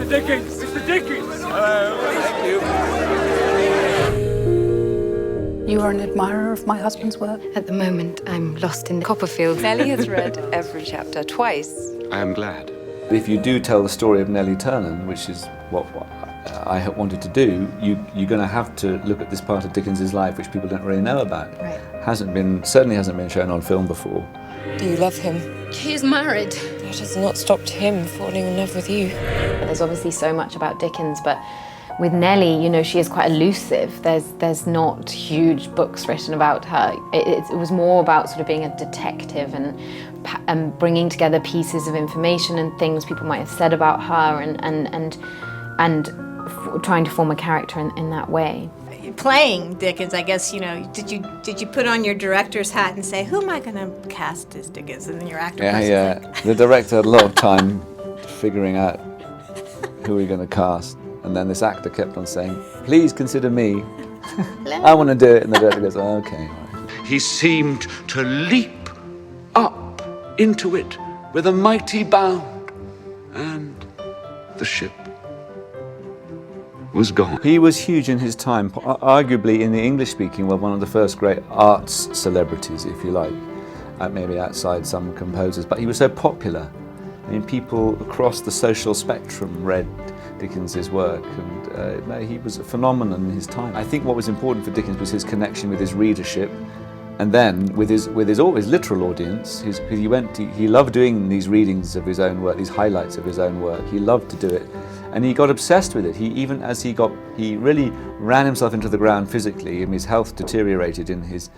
Dickens! Mr. Dickens! Hello, thank you. You are an admirer of my husband's work? At the moment, I'm lost in Copperfield. Nellie has read every chapter twice. I am glad. If you do tell the story of Nellie Ternan, which is what I wanted to do, you're going to have to look at this part of Dickens's life which people don't really know about. Right. Certainly hasn't been shown on film before. Do you love him? He's married. That has not stopped him falling in love with you. There's obviously so much about Dickens, but with Nellie, you know, she is quite elusive. There's not huge books written about her. It was more about sort of being a detective and bringing together pieces of information and things people might have said about her and trying to form a character in that way. Playing Dickens, I guess, you know, did you put on your director's hat and say, who am I going to cast as Dickens? And then your actor Yeah. like... The director had a lot of time figuring out who we're going to cast. And then this actor kept on saying, please consider me. I want to do it. And the director goes, oh, okay. All right. He seemed to leap up into it with a mighty bound, and the ship was gone. He was huge in his time, arguably in the English-speaking world, one of the first great arts celebrities, if you like, maybe outside some composers, but he was so popular. I mean, people across the social spectrum read Dickens's work, and he was a phenomenon in his time. I think what was important for Dickens was his connection with his readership, and then with his literal audience. He loved doing these readings of his own work, these highlights of his own work. He loved to do it, and he got obsessed with it. He really ran himself into the ground physically, and his health deteriorated in his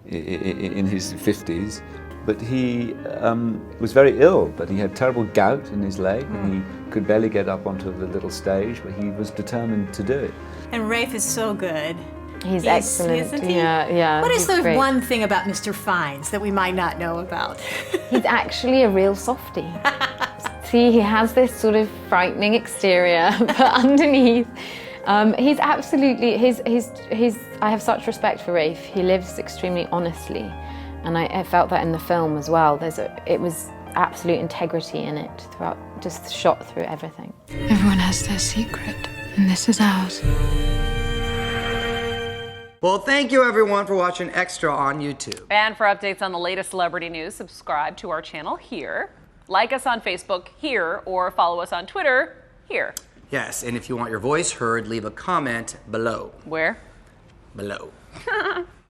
50s. But he was very ill, but he had terrible gout in his leg, and he could barely get up onto the little stage, but he was determined to do it. And Rafe is so good. He's excellent. Isn't he? Yeah. What is the great. one thing about Mr. Fiennes that we might not know about? He's actually a real softie. See, he has this sort of frightening exterior, but underneath, he's absolutely, I have such respect for Rafe. He lives extremely honestly, and I felt that in the film as well. It was absolute integrity in it throughout, just shot through everything. Everyone has their secret, and this is ours. Well, thank you everyone for watching Extra on YouTube. And for updates on the latest celebrity news, subscribe to our channel here. Like us on Facebook here, or follow us on Twitter here. Yes, and if you want your voice heard, leave a comment below. Where? Below.